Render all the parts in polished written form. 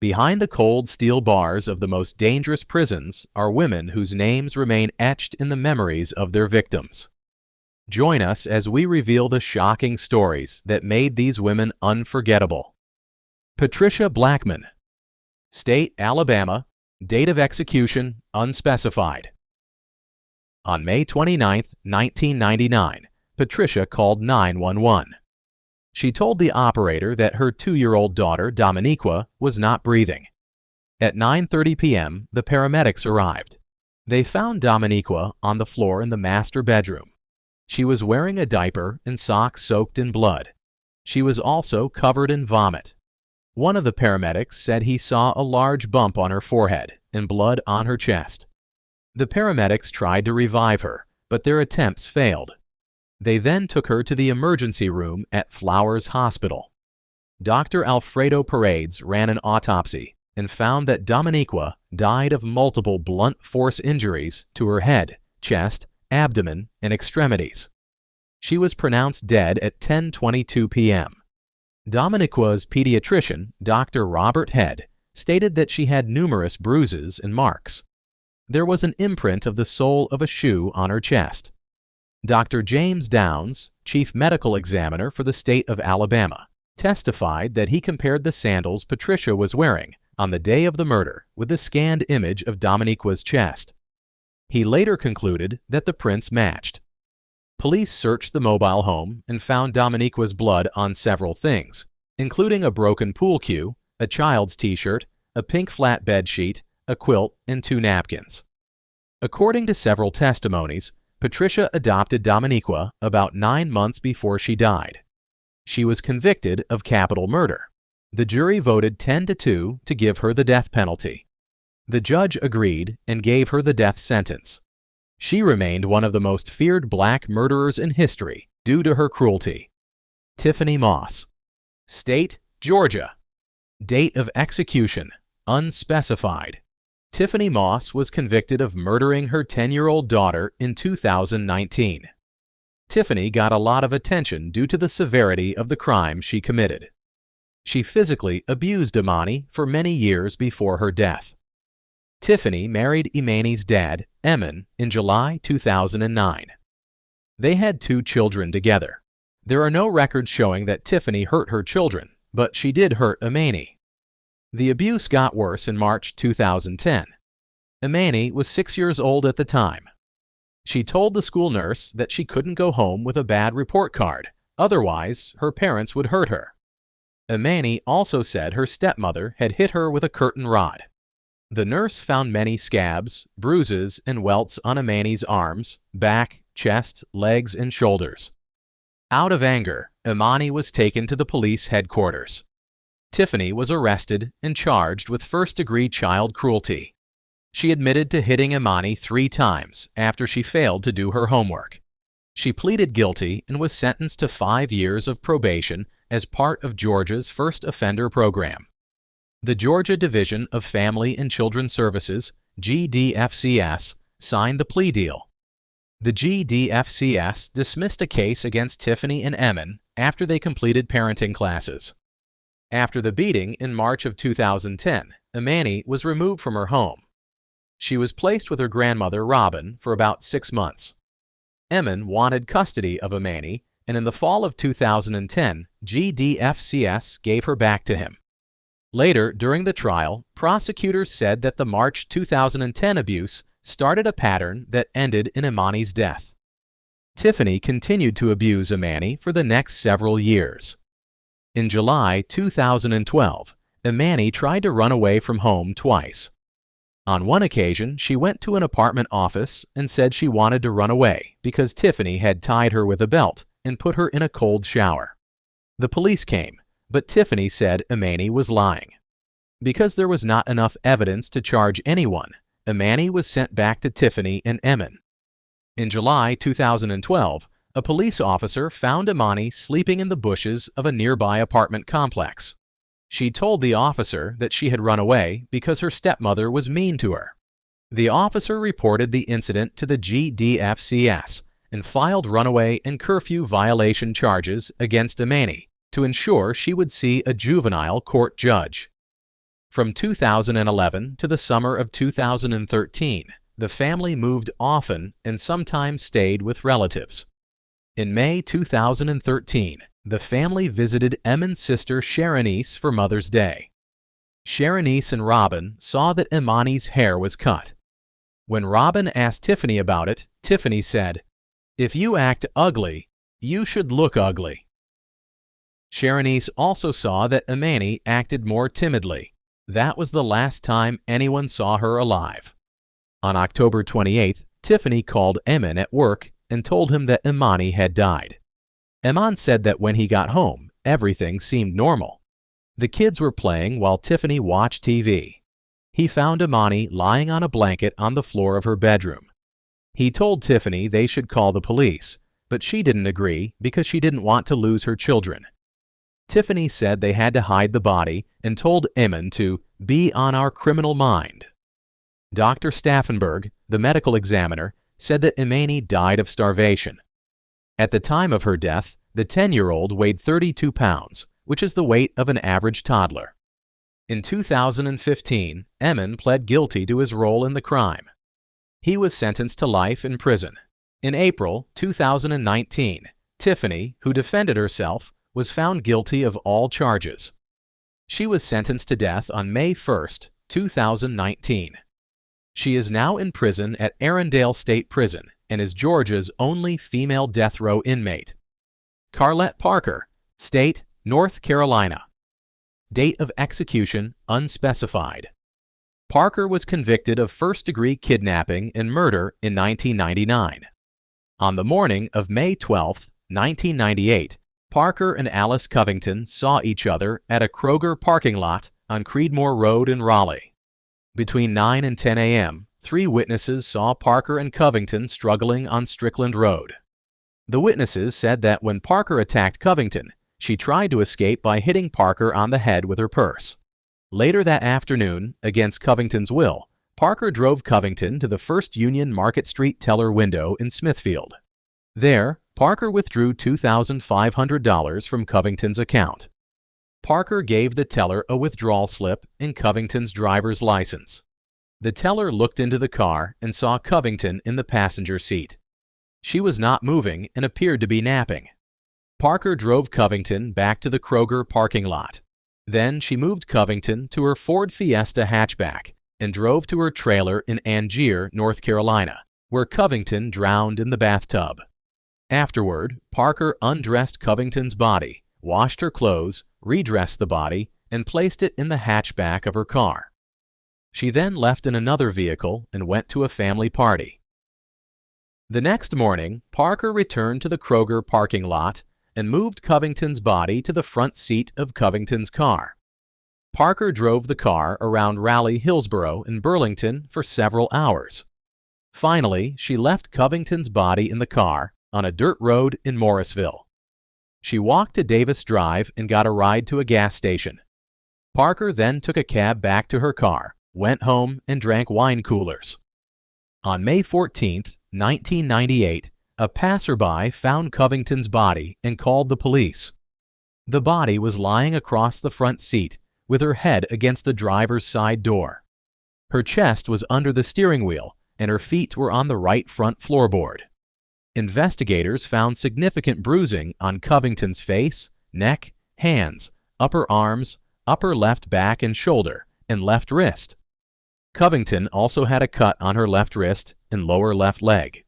Behind the cold steel bars of the most dangerous prisons are women whose names remain etched in the memories of their victims. Join us as we reveal the shocking stories that made these women unforgettable. Patricia Blackman. State, Alabama. Date of execution, unspecified. On May 29, 1999, Patricia called 911. She told the operator that her 2-year-old daughter, Dominiqua, was not breathing. At 9:30 p.m., the paramedics arrived. They found Dominiqua on the floor in the master bedroom. She was wearing a diaper and socks soaked in blood. She was also covered in vomit. One of the paramedics said he saw a large bump on her forehead and blood on her chest. The paramedics tried to revive her, but their attempts failed. They then took her to the emergency room at Flowers Hospital. Dr. Alfredo Paredes ran an autopsy and found that Dominiqua died of multiple blunt force injuries to her head, chest, abdomen, and extremities. She was pronounced dead at 10:22 p.m. Dominiqua's pediatrician, Dr. Robert Head, stated that she had numerous bruises and marks. There was an imprint of the sole of a shoe on her chest. Dr. James Downs, chief medical examiner for the state of Alabama, testified that he compared the sandals Patricia was wearing on the day of the murder with the scanned image of Dominiqua's chest. He later concluded that the prints matched. Police searched the mobile home and found Dominiqua's blood on several things, including a broken pool cue, a child's t-shirt, a pink flat bed sheet, a quilt, and 2 napkins. According to several testimonies, Patricia adopted Dominiqua about 9 months before she died. She was convicted of capital murder. The jury voted 10-2 to give her the death penalty. The judge agreed and gave her the death sentence. She remained one of the most feared black murderers in history due to her cruelty. Tiffany Moss. State, Georgia. Date of execution, unspecified. Tiffany Moss was convicted of murdering her 10-year-old daughter in 2019. Tiffany got a lot of attention due to the severity of the crime she committed. She physically abused Imani for many years before her death. Tiffany married Imani's dad, Emin, in July 2009. They had 2 children together. There are no records showing that Tiffany hurt her children, but she did hurt Imani. The abuse got worse in March 2010. Imani was 6 years old at the time. She told the school nurse that she couldn't go home with a bad report card, otherwise her parents would hurt her. Imani also said her stepmother had hit her with a curtain rod. The nurse found many scabs, bruises, and welts on Imani's arms, back, chest, legs, and shoulders. Out of anger, Imani was taken to the police headquarters. Tiffany was arrested and charged with first-degree child cruelty. She admitted to hitting Imani 3 times after she failed to do her homework. She pleaded guilty and was sentenced to 5 years of probation as part of Georgia's first offender program. The Georgia Division of Family and Children's Services, GDFCS, signed the plea deal. The GDFCS dismissed a case against Tiffany and Emin after they completed parenting classes. After the beating in March of 2010, Imani was removed from her home. She was placed with her grandmother, Robin, for about 6 months. Emin wanted custody of Imani, and in the fall of 2010, GDFCS gave her back to him. Later, during the trial, prosecutors said that the March 2010 abuse started a pattern that ended in Imani's death. Tiffany continued to abuse Imani for the next several years. In July 2012, Imani tried to run away from home twice. On one occasion, she went to an apartment office and said she wanted to run away because Tiffany had tied her with a belt and put her in a cold shower. The police came, but Tiffany said Imani was lying. Because there was not enough evidence to charge anyone, Imani was sent back to Tiffany and Emin. In July 2012, a police officer found Imani sleeping in the bushes of a nearby apartment complex. She told the officer that she had run away because her stepmother was mean to her. The officer reported the incident to the GDFCS and filed runaway and curfew violation charges against Imani to ensure she would see a juvenile court judge. From 2011 to the summer of 2013, the family moved often and sometimes stayed with relatives. In May 2013, the family visited Emin's sister Sharonice for Mother's Day. Sharonice and Robin saw that Imani's hair was cut. When Robin asked Tiffany about it, Tiffany said, "If you act ugly, you should look ugly." Sharonice also saw that Imani acted more timidly. That was the last time anyone saw her alive. On October 28th, Tiffany called Emin at work and told him that Imani had died. Emin said that when he got home, everything seemed normal. The kids were playing while Tiffany watched TV. He found Imani lying on a blanket on the floor of her bedroom. He told Tiffany they should call the police, but she didn't agree because she didn't want to lose her children. Tiffany said they had to hide the body and told Emin to be on our criminal mind. Dr. Staffenberg, the medical examiner, said that Imani died of starvation. At the time of her death, the 10-year-old weighed 32 pounds, which is the weight of an average toddler. In 2015, Emin pled guilty to his role in the crime. He was sentenced to life in prison. In April 2019, Tiffany, who defended herself, was found guilty of all charges. She was sentenced to death on May 1, 2019. She is now in prison at Arundel State Prison and is Georgia's only female death row inmate. Carlette Parker, State, North Carolina. Date of execution unspecified. Parker was convicted of first-degree kidnapping and murder in 1999. On the morning of May 12, 1998, Parker and Alice Covington saw each other at a Kroger parking lot on Creedmoor Road in Raleigh. Between 9 and 10 a.m., 3 witnesses saw Parker and Covington struggling on Strickland Road. The witnesses said that when Parker attacked Covington, she tried to escape by hitting Parker on the head with her purse. Later that afternoon, against Covington's will, Parker drove Covington to the First Union Market Street teller window in Smithfield. There, Parker withdrew $2,500 from Covington's account. Parker gave the teller a withdrawal slip and Covington's driver's license. The teller looked into the car and saw Covington in the passenger seat. She was not moving and appeared to be napping. Parker drove Covington back to the Kroger parking lot. Then she moved Covington to her Ford Fiesta hatchback and drove to her trailer in Angier, North Carolina, where Covington drowned in the bathtub. Afterward, Parker undressed Covington's body, washed her clothes, redressed the body, and placed it in the hatchback of her car. She then left in another vehicle and went to a family party. The next morning, Parker returned to the Kroger parking lot and moved Covington's body to the front seat of Covington's car. Parker drove the car around Raleigh-Hillsborough in Burlington for several hours. Finally, she left Covington's body in the car on a dirt road in Morrisville. She walked to Davis Drive and got a ride to a gas station. Parker then took a cab back to her car, went home, and drank wine coolers. On May 14, 1998, a passerby found Covington's body and called the police. The body was lying across the front seat with her head against the driver's side door. Her chest was under the steering wheel and her feet were on the right front floorboard. Investigators found significant bruising on Covington's face, neck, hands, upper arms, upper left back and shoulder, and left wrist. Covington also had a cut on her left wrist and lower left leg.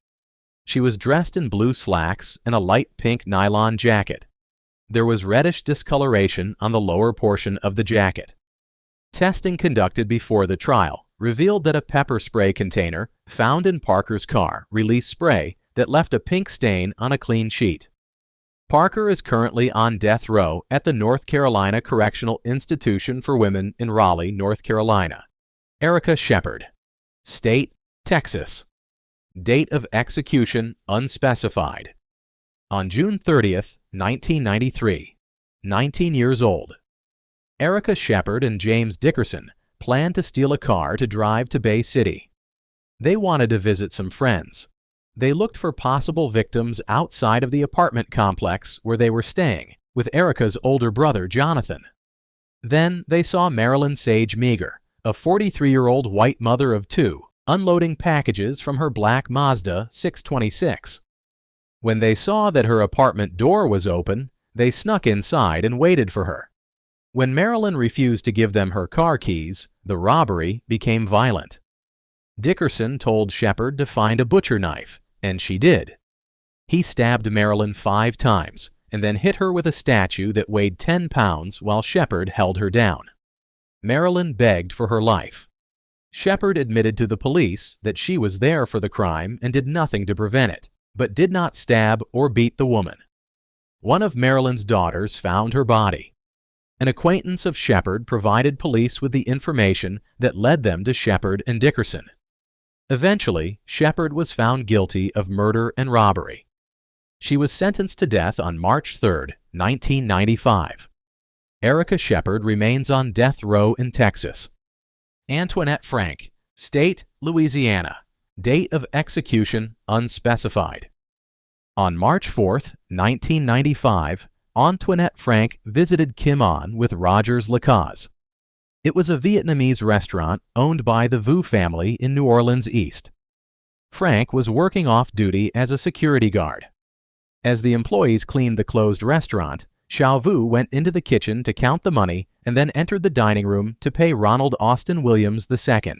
She was dressed in blue slacks and a light pink nylon jacket. There was reddish discoloration on the lower portion of the jacket. Testing conducted before the trial revealed that a pepper spray container found in Parker's car released spray that left a pink stain on a clean sheet. Parker is currently on death row at the North Carolina Correctional Institution for Women in Raleigh, North Carolina. Erica Shepard. State, Texas. Date of execution unspecified. On June 30, 1993. 19 years old. Erica Shepard and James Dickerson planned to steal a car to drive to Bay City. They wanted to visit some friends. They looked for possible victims outside of the apartment complex where they were staying with Erica's older brother, Jonathan. Then they saw Marilyn Sage Meager, a 43-year-old white mother of two, unloading packages from her black Mazda 626. When they saw that her apartment door was open, they snuck inside and waited for her. When Marilyn refused to give them her car keys, the robbery became violent. Dickerson told Shepard to find a butcher knife, and she did. He stabbed Marilyn 5 times and then hit her with a statue that weighed 10 pounds while Shepard held her down. Marilyn begged for her life. Shepard admitted to the police that she was there for the crime and did nothing to prevent it, but did not stab or beat the woman. One of Marilyn's daughters found her body. An acquaintance of Shepard provided police with the information that led them to Shepard and Dickerson. Eventually, Shepard was found guilty of murder and robbery. She was sentenced to death on March 3, 1995. Erica Shepard remains on death row in Texas. Antoinette Frank, State, Louisiana. Date of execution unspecified. On March 4, 1995, Antoinette Frank visited Kim An with Rogers Lacaze. It was a Vietnamese restaurant owned by the Vu family in New Orleans East. Frank was working off duty as a security guard. As the employees cleaned the closed restaurant, Xiao Vu went into the kitchen to count the money and then entered the dining room to pay Ronald Austin Williams II.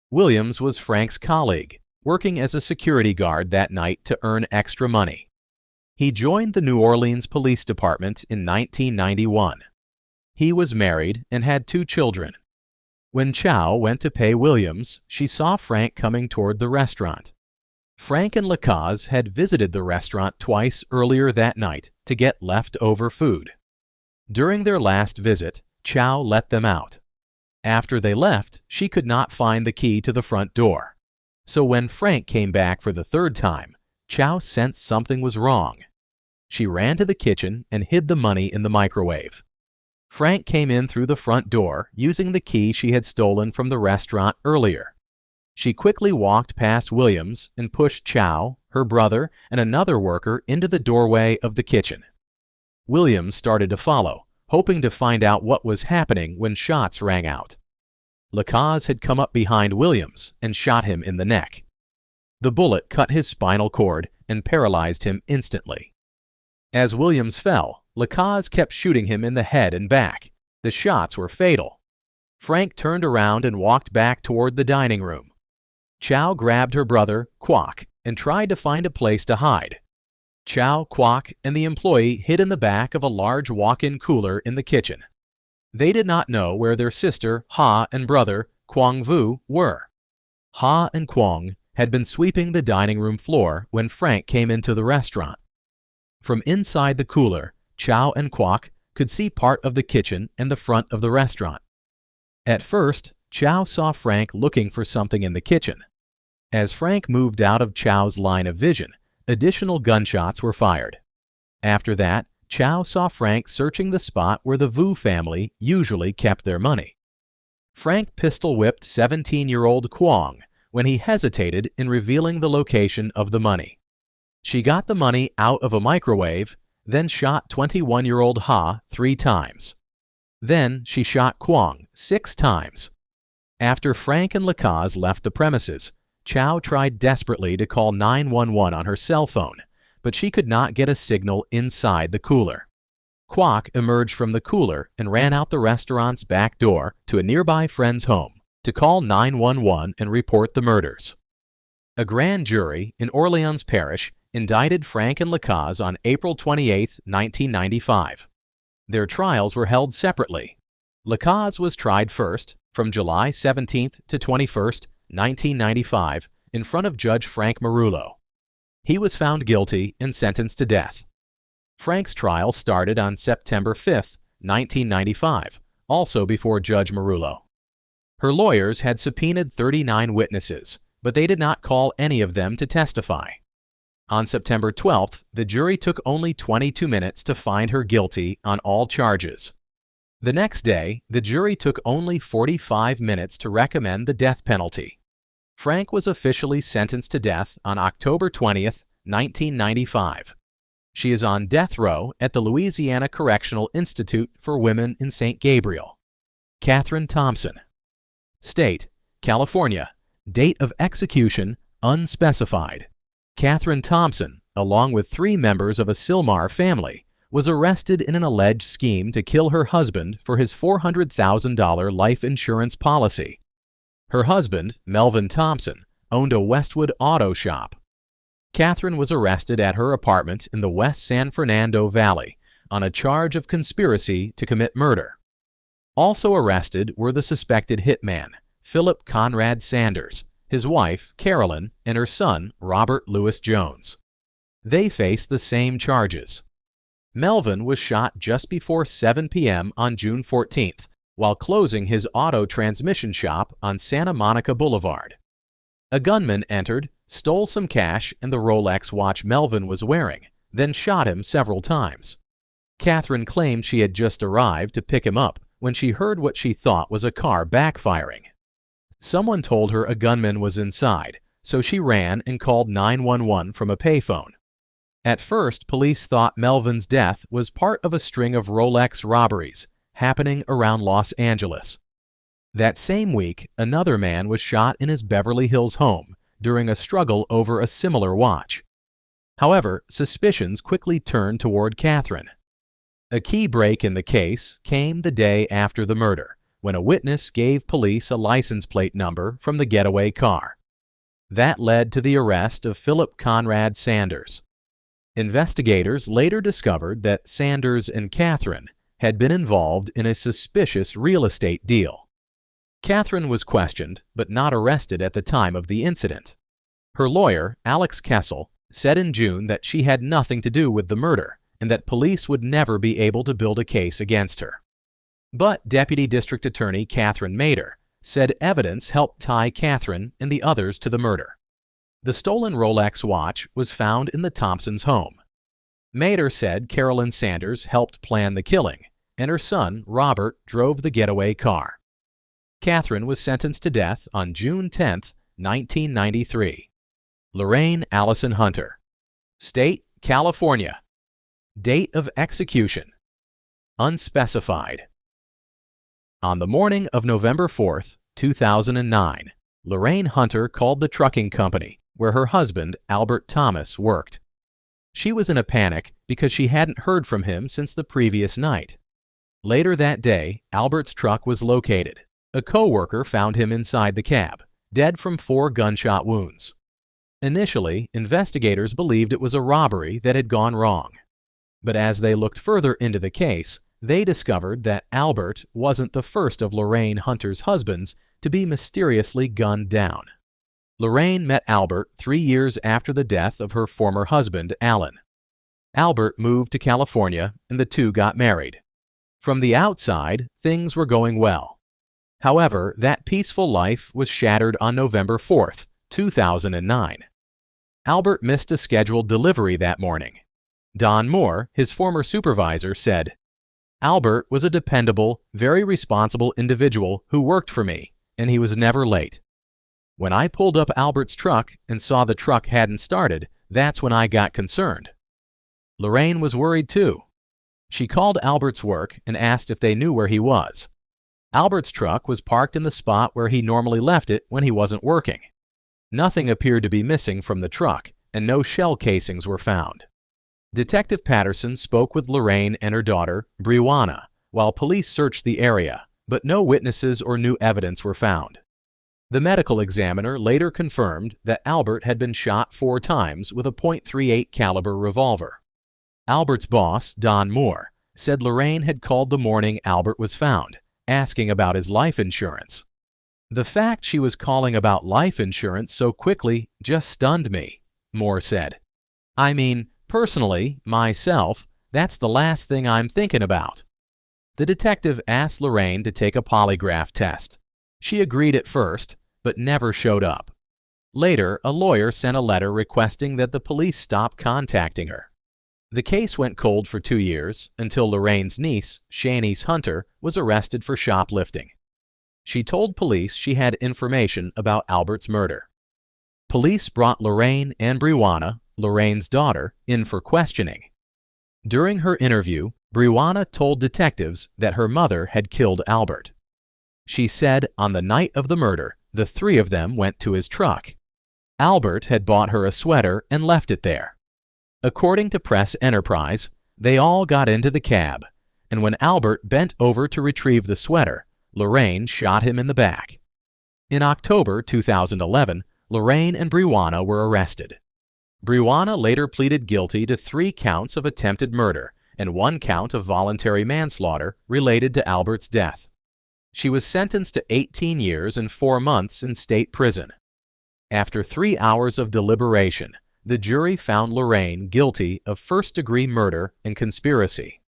Williams was Frank's colleague, working as a security guard that night to earn extra money. He joined the New Orleans Police Department in 1991. He was married and had 2 children. When Chow went to pay Williams, she saw Frank coming toward the restaurant. Frank and Lacaze had visited the restaurant twice earlier that night to get leftover food. During their last visit, Chow let them out. After they left, she could not find the key to the front door. So when Frank came back for the 3rd time, Chow sensed something was wrong. She ran to the kitchen and hid the money in the microwave. Frank came in through the front door using the key she had stolen from the restaurant earlier. She quickly walked past Williams and pushed Chow, her brother, and another worker into the doorway of the kitchen. Williams started to follow, hoping to find out what was happening when shots rang out. Lacaze had come up behind Williams and shot him in the neck. The bullet cut his spinal cord and paralyzed him instantly. As Williams fell, Lacaze kept shooting him in the head and back. The shots were fatal. Frank turned around and walked back toward the dining room. Chow grabbed her brother, Kwok, and tried to find a place to hide. Chow, Kwok, and the employee hid in the back of a large walk-in cooler in the kitchen. They did not know where their sister, Ha, and brother, Quang Vu, were. Ha and Quang had been sweeping the dining room floor when Frank came into the restaurant. From inside the cooler, Chow and Kwok could see part of the kitchen and the front of the restaurant. At first, Chow saw Frank looking for something in the kitchen. As Frank moved out of Chow's line of vision, additional gunshots were fired. After that, Chow saw Frank searching the spot where the Vu family usually kept their money. Frank pistol-whipped 17-year-old Quang when he hesitated in revealing the location of the money. She got the money out of a microwave, then shot 21-year-old Ha 3 times. Then she shot Quang 6 times. After Frank and Lacaze left the premises, Chow tried desperately to call 911 on her cell phone, but she could not get a signal inside the cooler. Kwok emerged from the cooler and ran out the restaurant's back door to a nearby friend's home to call 911 and report the murders. A grand jury in Orleans Parish indicted Frank and Lacaze on April 28, 1995. Their trials were held separately. Lacaze was tried first, from July 17 to 21, 1995, in front of Judge Frank Marullo. He was found guilty and sentenced to death. Frank's trial started on September 5, 1995, also before Judge Marullo. Her lawyers had subpoenaed 39 witnesses, but they did not call any of them to testify. On September 12th, the jury took only 22 minutes to find her guilty on all charges. The next day, the jury took only 45 minutes to recommend the death penalty. Frank was officially sentenced to death on October 20, 1995. She is on death row at the Louisiana Correctional Institute for Women in St. Gabriel. Catherine Thompson. State: California. Date of execution: unspecified. Catherine Thompson, along with 3 members of a Sylmar family, was arrested in an alleged scheme to kill her husband for his $400,000 life insurance policy. Her husband, Melvin Thompson, owned a Westwood auto shop. Catherine was arrested at her apartment in the West San Fernando Valley on a charge of conspiracy to commit murder. Also arrested were the suspected hitman, Philip Conrad Sanders, his wife, Carolyn, and her son, Robert Louis Jones. They faced the same charges. Melvin was shot just before 7 p.m. on June 14th while closing his auto transmission shop on Santa Monica Boulevard. A gunman entered, stole some cash and the Rolex watch Melvin was wearing, then shot him several times. Catherine claimed she had just arrived to pick him up when she heard what she thought was a car backfiring. Someone told her a gunman was inside, so she ran and called 911 from a payphone. At first, police thought Melvin's death was part of a string of Rolex robberies happening around Los Angeles. That same week, another man was shot in his Beverly Hills home during a struggle over a similar watch. However, suspicions quickly turned toward Catherine. A key break in the case came the day after the murder, when a witness gave police a license plate number from the getaway car. That led to the arrest of Philip Conrad Sanders. Investigators later discovered that Sanders and Catherine had been involved in a suspicious real estate deal. Catherine was questioned but not arrested at the time of the incident. Her lawyer, Alex Kessel, said in June that she had nothing to do with the murder and that police would never be able to build a case against her. But Deputy District Attorney Catherine Mader said evidence helped tie Catherine and the others to the murder. The stolen Rolex watch was found in the Thompsons' home. Mader said Carolyn Sanders helped plan the killing, and her son, Robert, drove the getaway car. Catherine was sentenced to death on June 10, 1993. Lorraine Allison Hunter. State: California. Date of execution: unspecified. On the morning of November 4, 2009, Lorraine Hunter called the trucking company where her husband, Albert Thomas, worked. She was in a panic because she hadn't heard from him since the previous night. Later that day, Albert's truck was located. A co-worker found him inside the cab, dead from 4 gunshot wounds. Initially, investigators believed it was a robbery that had gone wrong. But as they looked further into the case, they discovered that Albert wasn't the first of Lorraine Hunter's husbands to be mysteriously gunned down. Lorraine met Albert 3 years after the death of her former husband, Alan. Albert moved to California and the two got married. From the outside, things were going well. However, that peaceful life was shattered on November 4, 2009. Albert missed a scheduled delivery that morning. Don Moore, his former supervisor, said, "Albert was a dependable, very responsible individual who worked for me, and he was never late. When I pulled up Albert's truck and saw the truck hadn't started, that's when I got concerned." Lorraine was worried too. She called Albert's work and asked if they knew where he was. Albert's truck was parked in the spot where he normally left it when he wasn't working. Nothing appeared to be missing from the truck, and no shell casings were found. Detective Patterson spoke with Lorraine and her daughter, Brianna, while police searched the area, but no witnesses or new evidence were found. The medical examiner later confirmed that Albert had been shot 4 times with a .38 caliber revolver. Albert's boss, Don Moore, said Lorraine had called the morning Albert was found, asking about his life insurance. "The fact she was calling about life insurance so quickly just stunned me," Moore said. "I mean, personally, myself, that's the last thing I'm thinking about." The detective asked Lorraine to take a polygraph test. She agreed at first, but never showed up. Later, a lawyer sent a letter requesting that the police stop contacting her. The case went cold for 2 years until Lorraine's niece, Shanice Hunter, was arrested for shoplifting. She told police she had information about Albert's murder. Police brought Lorraine and Brianna, Lorraine's daughter, in for questioning, During her interview, Brianna told detectives that her mother had killed Albert. She said on the night of the murder, the three of them went to his truck. Albert had bought her a sweater and left it there. According to Press Enterprise, they all got into the cab, and when Albert bent over to retrieve the sweater, Lorraine shot him in the back. In October 2011, Lorraine and Brianna were arrested. Brianna later pleaded guilty to 3 counts of attempted murder and 1 count of voluntary manslaughter related to Albert's death. She was sentenced to 18 years and 4 months in state prison. After 3 hours of deliberation, the jury found Lorraine guilty of first-degree murder and conspiracy.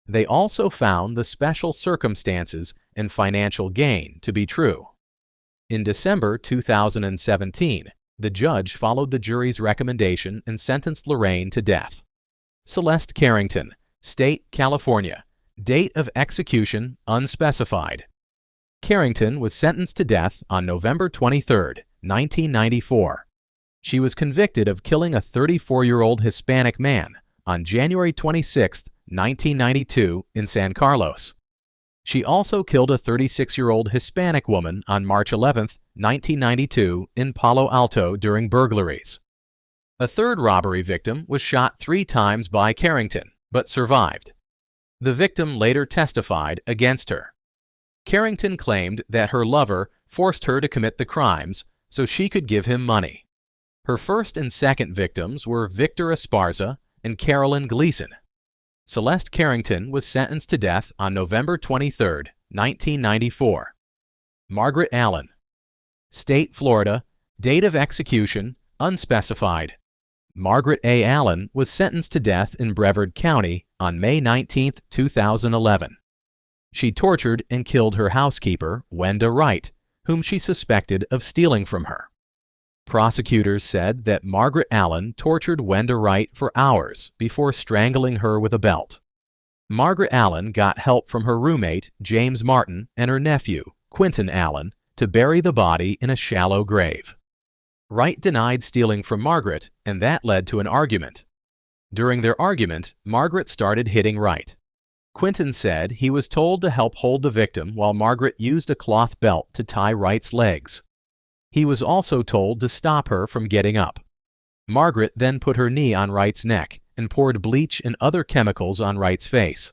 They also found the special circumstances and financial gain to be true. In December 2017, the judge followed the jury's recommendation and sentenced Lorraine to death. Celeste Carrington, State, California. Date of execution unspecified. Carrington was sentenced to death on November 23, 1994. She was convicted of killing a 34-year-old Hispanic man on January 26, 1992 in San Carlos. She also killed a 36-year-old Hispanic woman on March 11, 1992 in Palo Alto during burglaries. A third robbery victim was shot 3 times by Carrington, but survived. The victim later testified against her. Carrington claimed that her lover forced her to commit the crimes so she could give him money. Her first and second victims were Victor Esparza and Carolyn Gleason. Celeste Carrington was sentenced to death on November 23, 1994. Margaret Allen. State, Florida. Date of execution unspecified. Margaret A. Allen was sentenced to death in Brevard County on May 19, 2011. She tortured and killed her housekeeper, Wenda Wright, whom she suspected of stealing from her. Prosecutors said that Margaret Allen tortured Wenda Wright for hours before strangling her with a belt. Margaret Allen got help from her roommate, James Martin, and her nephew, Quentin Allen, to bury the body in a shallow grave. Wright denied stealing from Margaret, and that led to an argument. During their argument, Margaret started hitting Wright. Quentin said he was told to help hold the victim while Margaret used a cloth belt to tie Wright's legs. He was also told to stop her from getting up. Margaret then put her knee on Wright's neck and poured bleach and other chemicals on Wright's face.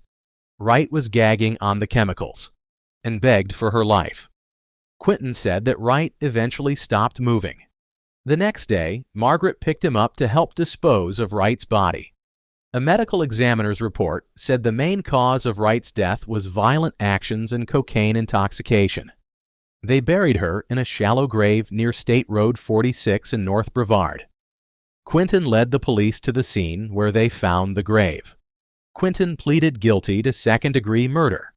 Wright was gagging on the chemicals and begged for her life. Quentin said that Wright eventually stopped moving. The next day, Margaret picked him up to help dispose of Wright's body. A medical examiner's report said the main cause of Wright's death was violent actions and cocaine intoxication. They buried her in a shallow grave near State Road 46 in North Brevard. Quentin led the police to the scene where they found the grave. Quentin pleaded guilty to second-degree murder.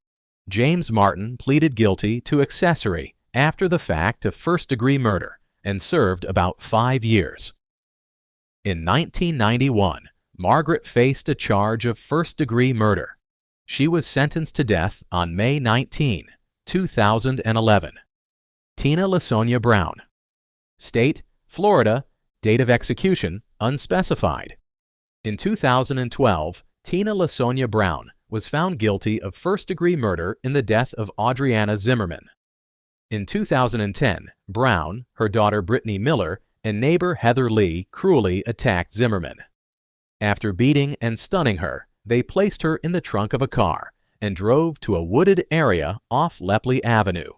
James Martin pleaded guilty to accessory after the fact of first-degree murder and served about 5 years. In 1991, Margaret faced a charge of first-degree murder. She was sentenced to death on May 19, 2011. Tina LaSonia Brown. State, Florida. Date of execution unspecified. In 2012, Tina LaSonia Brown was found guilty of first-degree murder in the death of Audriana Zimmerman. In 2010, Brown, her daughter Brittany Miller, and neighbor Heather Lee cruelly attacked Zimmerman. After beating and stunning her, they placed her in the trunk of a car and drove to a wooded area off Lepley Avenue.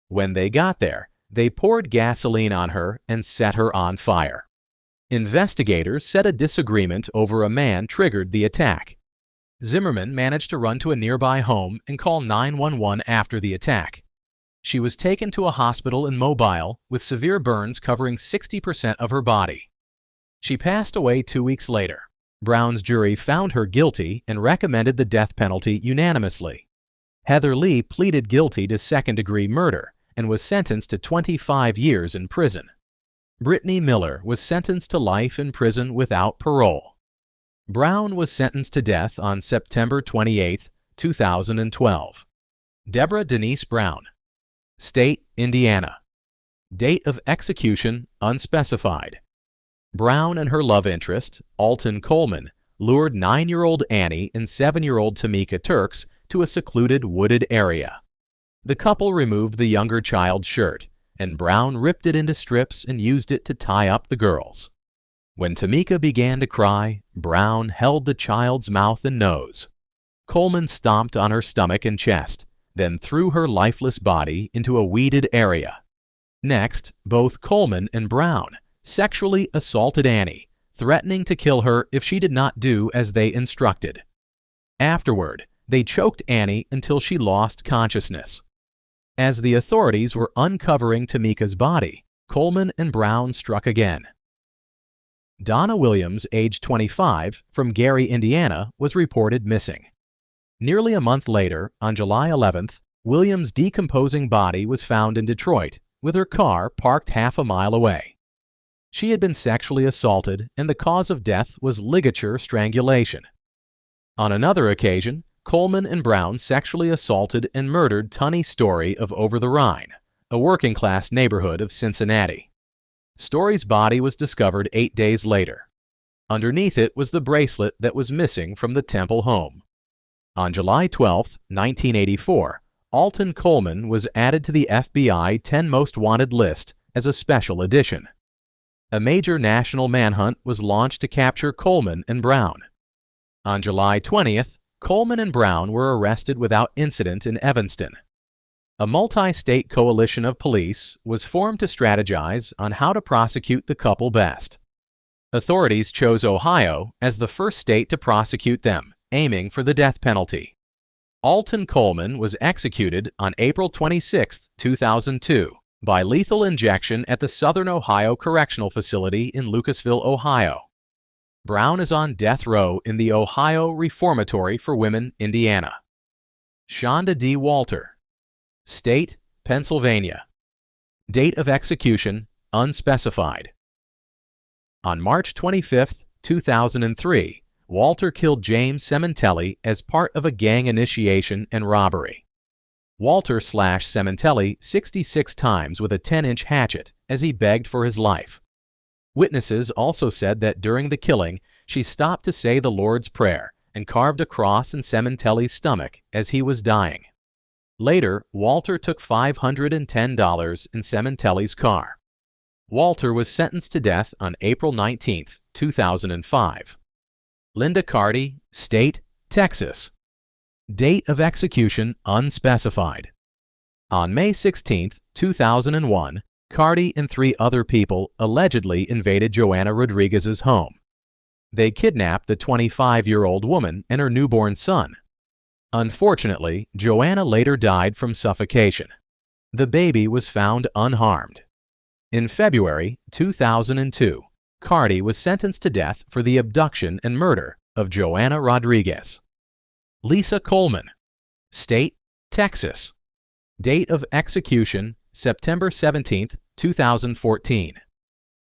When they got there, they poured gasoline on her and set her on fire. Investigators said a disagreement over a man triggered the attack. Zimmerman managed to run to a nearby home and call 911 after the attack. She was taken to a hospital in Mobile with severe burns covering 60% of her body. She passed away 2 weeks later. Brown's jury found her guilty and recommended the death penalty unanimously. Heather Lee pleaded guilty to second-degree murder and was sentenced to 25 years in prison. Brittany Miller was sentenced to life in prison without parole. Brown was sentenced to death on September 28, 2012. Deborah Denise Brown. State, Indiana. Date of execution unspecified. Brown and her love interest, Alton Coleman, lured 9-year-old Annie and 7-year-old Tamika Turks to a secluded wooded area. The couple removed the younger child's shirt, and Brown ripped it into strips and used it to tie up the girls. When Tamika began to cry, Brown held the child's mouth and nose. Coleman stomped on her stomach and chest, then threw her lifeless body into a weeded area. Next, both Coleman and Brown sexually assaulted Annie, threatening to kill her if she did not do as they instructed. Afterward, they choked Annie until she lost consciousness. As the authorities were uncovering Tamika's body, Coleman and Brown struck again. Donna Williams, age 25, from Gary, Indiana, was reported missing. Nearly a month later, on July 11th, Williams' decomposing body was found in Detroit, with her car parked half a mile away. She had been sexually assaulted, and the cause of death was ligature strangulation. On another occasion, Coleman and Brown sexually assaulted and murdered Tunny Story of Over the Rhine, a working-class neighborhood of Cincinnati. Story's body was discovered 8 days later. Underneath it was the bracelet that was missing from the Temple home. On July 12, 1984, Alton Coleman was added to the FBI 10 Most Wanted list as a special edition. A major national manhunt was launched to capture Coleman and Brown. On July 20th, Coleman and Brown were arrested without incident in Evanston. A multi-state coalition of police was formed to strategize on how to prosecute the couple best. Authorities chose Ohio as the first state to prosecute them, aiming for the death penalty. Alton Coleman was executed on April 26, 2002, by lethal injection at the Southern Ohio Correctional Facility in Lucasville, Ohio. Brown is on death row in the Ohio Reformatory for Women, Indiana. Shonda D. Walter. State, Pennsylvania. Date of execution, unspecified. On March 25, 2003, Walter killed James Sementelli as part of a gang initiation and robbery. Walter slashed Sementelli 66 times with a 10-inch hatchet as he begged for his life. Witnesses also said that during the killing, she stopped to say the Lord's Prayer and carved a cross in Sementelli's stomach as he was dying. Later, Walter took $510 in Sementelli's car. Walter was sentenced to death on April 19, 2005. Linda Carty, State, Texas. Date of execution unspecified. On May 16, 2001, Carty and 3 other people allegedly invaded Joanna Rodriguez's home. They kidnapped the 25-year-old woman and her newborn son. Unfortunately, Joanna later died from suffocation. The baby was found unharmed. In February 2002, Carty was sentenced to death for the abduction and murder of Joanna Rodriguez. Lisa Coleman. State, Texas. Date of execution, September 17, 2014.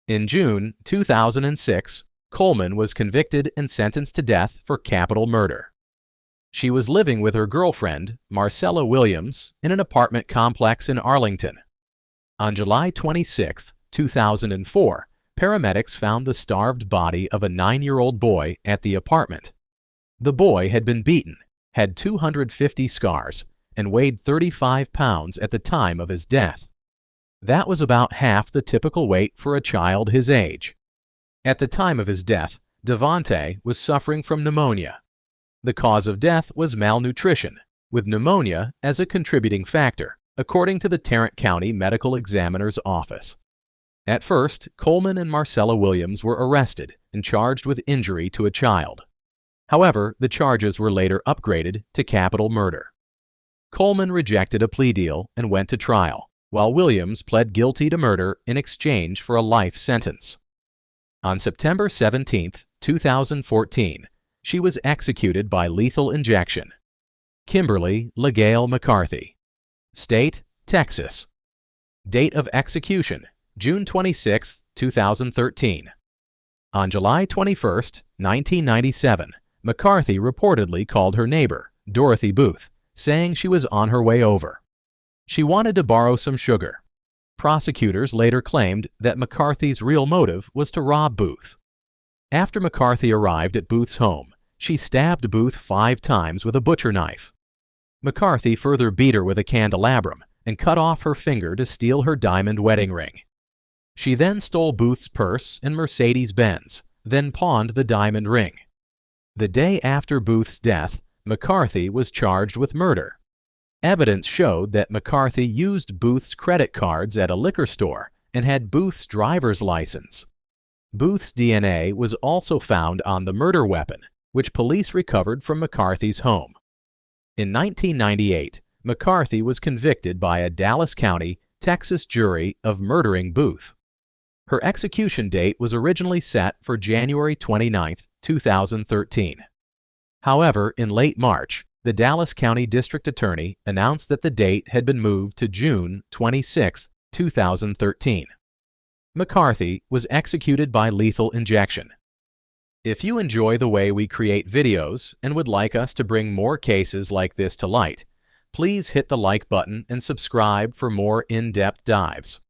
In June 2006, Coleman was convicted and sentenced to death for capital murder. She was living with her girlfriend, Marcella Williams, in an apartment complex in Arlington. On July 26, 2004, paramedics found the starved body of a 9-year-old boy at the apartment. The boy had been beaten, had 250 scars, and weighed 35 pounds at the time of his death. That was about half the typical weight for a child his age. At the time of his death, Devontae was suffering from pneumonia. The cause of death was malnutrition, with pneumonia as a contributing factor, according to the Tarrant County Medical Examiner's Office. At first, Coleman and Marcella Williams were arrested and charged with injury to a child. However, the charges were later upgraded to capital murder. Coleman rejected a plea deal and went to trial, while Williams pled guilty to murder in exchange for a life sentence. On September 17, 2014, she was executed by lethal injection. Kimberly LaGale McCarthy. State, Texas. Date of execution, June 26, 2013. On July 21, 1997, McCarthy reportedly called her neighbor, Dorothy Booth, saying she was on her way over. She wanted to borrow some sugar. Prosecutors later claimed that McCarthy's real motive was to rob Booth. After McCarthy arrived at Booth's home, she stabbed Booth 5 times with a butcher knife. McCarthy further beat her with a candelabrum and cut off her finger to steal her diamond wedding ring. She then stole Booth's purse and Mercedes-Benz, then pawned the diamond ring. The day after Booth's death, McCarthy was charged with murder. Evidence showed that McCarthy used Booth's credit cards at a liquor store and had Booth's driver's license. Booth's DNA was also found on the murder weapon, which police recovered from McCarthy's home. In 1998, McCarthy was convicted by a Dallas County, Texas jury of murdering Booth. Her execution date was originally set for January 29, 2013. However, in late March, the Dallas County District Attorney announced that the date had been moved to June 26, 2013. McCarthy was executed by lethal injection. If you enjoy the way we create videos and would like us to bring more cases like this to light, please hit the like button and subscribe for more in-depth dives.